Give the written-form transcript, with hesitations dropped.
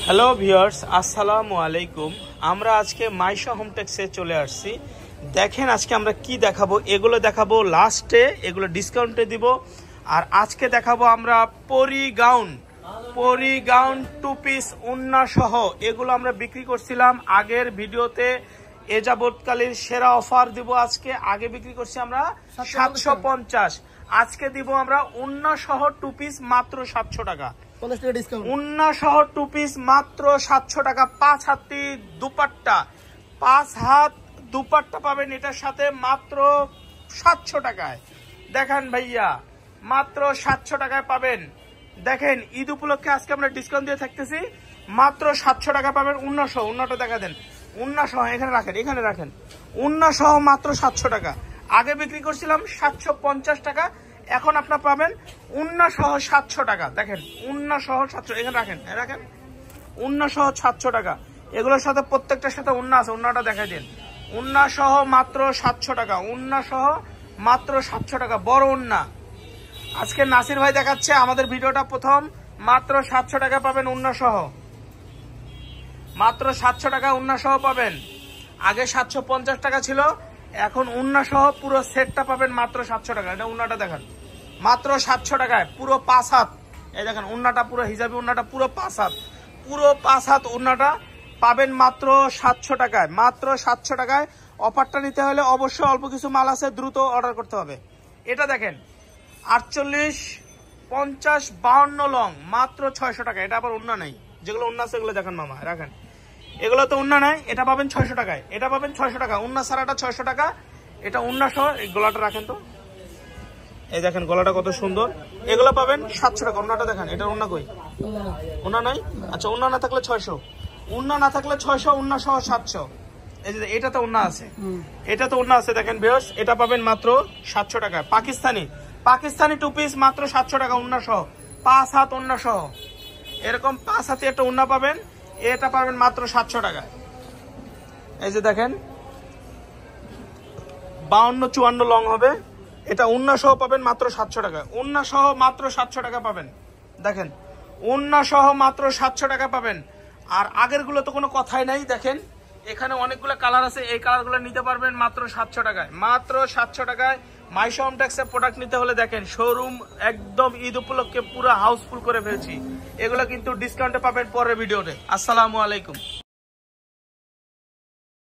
Hello viewers, আসসালামু আলাইকুম। আমরা আজকে মাইশা হোম টেক্সে চলে আসছি। দেখেন আজকে আমরা কি দেখাবো, এগুলো দেখাবো লাস্টে, এগুলো ডিসকাউন্টে দিব। আর আজকে দেখাবো আমরা পরি গাউন 2 পিস উন্না সহ, এগুলো আমরা বিক্রি করছিলাম আগের ভিডিওতে। এ যাবৎকালীন সেরা অফার দিব আজকে। আগে বিক্রি করছি আমরা 750, আজকে দিব আমরা উন্না সহ 2 পিস মাত্র 700 টাকা। উন্না সহ 2 পিস মাত্র 700 টাকা। 5 হাতি দুপাট্টা, 5 হাত দুপাট্টা পাবেন এটার সাথে মাত্র 700 টাকায়। দেখেন ভাইয়া, মাত্র 700 টাকায় পাবেন। দেখেন ঈদ উপলক্ষে আজকে আমরা ডিসকাউন্ট দিয়ে থাকতেছি, মাত্র 700 টাকা পাবেন উন্না সহ। উন্নাটা দেখা দেন, উন্না সহ এখানে রাখেন, উন্না সহ মাত্র 700 টাকা। আগে বিক্রি করছিলাম 750 টাকা, এখন আপনার পাবেন উন্না সহ 700 টাকা। দেখেন উন্না সহ 700, এখানে রাখেন উন্না সহ 700 টাকা। এগুলোর সাথে প্রত্যেকটার সাথে উন্না আছে, উন্নাটা দেখাই দিন। উন্না সহ মাত্র 700 টাকা, উন্না সহ মাত্র 700 টাকা, বড় উন্না। আজকে নাসির ভাই দেখাচ্ছে আমাদের ভিডিওটা প্রথম, মাত্র 700 টাকা পাবেন উন্না সহ, মাত্র 700 টাকা উন্না সহ পাবেন। আগে 750 টাকা ছিল, এখন উন্না সহ পুরো সেটটা পাবেন মাত্র 700 টাকা। এটা উন্নাটা দেখেন, মাত্র 700 টাকায় পুরো 5 হাত। এই দেখেন উন্নাটা পুরো হিজাবি, উন্নাটা পুরো 5 হাত, পুরো 5 হাত উন্নাটা পাবেন মাত্র 700 টাকায়, মাত্র 700 টাকায়। অফারটা নিতে হলে অবশ্যই অল্প কিছু মাল আছে, দ্রুত অর্ডার করতে হবে। এটা দেখেন 48, 50, 52 লং, মাত্র 600 টাকা। এটা আবার উন্না নাই, যেগুলো উন্না আছে এগুলো দেখেন মামা, রাখেন। এগুলো তো উন্না নাই, এটা পাবেন 600 টাকায়, এটা পাবেন 600 টাকা। উন্না সারাটা 600 টাকা, এটা উন্না সহ। এই গলাটা রাখেন তো, এই দেখেন গলাটা কত সুন্দর। এগুলো পাবেন 700 টাকা। উন্নাটা দেখেন, এটা উন্না কই? উন্না নাই, আচ্ছা উন্না না থাকলে 600, উন্না না থাকলে 600, উন্না সহ 700। এই যে এটা তো উন্না আছে, এটা তো উন্না আছে, দেখেন বেশ, এটা পাবেন মাত্র 700 টাকা। পাকিস্তানি 2 পিস মাত্র 700 টাকা উন্না সহ, 5 হাত উন্না সহ। এরকম 5 হাতে একটা উন্না পাবেন, এটা পাবেন মাত্র 700 টাকা। এই যে দেখেন 52, 54 লং হবে, এটা উন্না সহ পাবেন মাত্র 700 টাকা। উন্না সহ মাত্র 700 টাকা পাবেন। দেখেন উন্না সহ মাত্র 700 টাকা পাবেন। আর আগের গুলো তো কোনো কথাই নাই। দেখেন এখানে অনেকগুলো কালার আছে, এই কালারগুলো নিতে পারবেন মাত্র 700 টাকায়, মাত্র 700 টাকায়। মাইশা হোম টেক্সের প্রোডাক্ট নিতে হলে দেখেন শোরুম একদম ঈদ উপলক্ষে পুরো হাউসফুল করে ফেলছি। এগুলো কিন্তু ডিসকাউন্টে পাবেন পরের ভিডিওতে। আসসালামু আলাইকুম।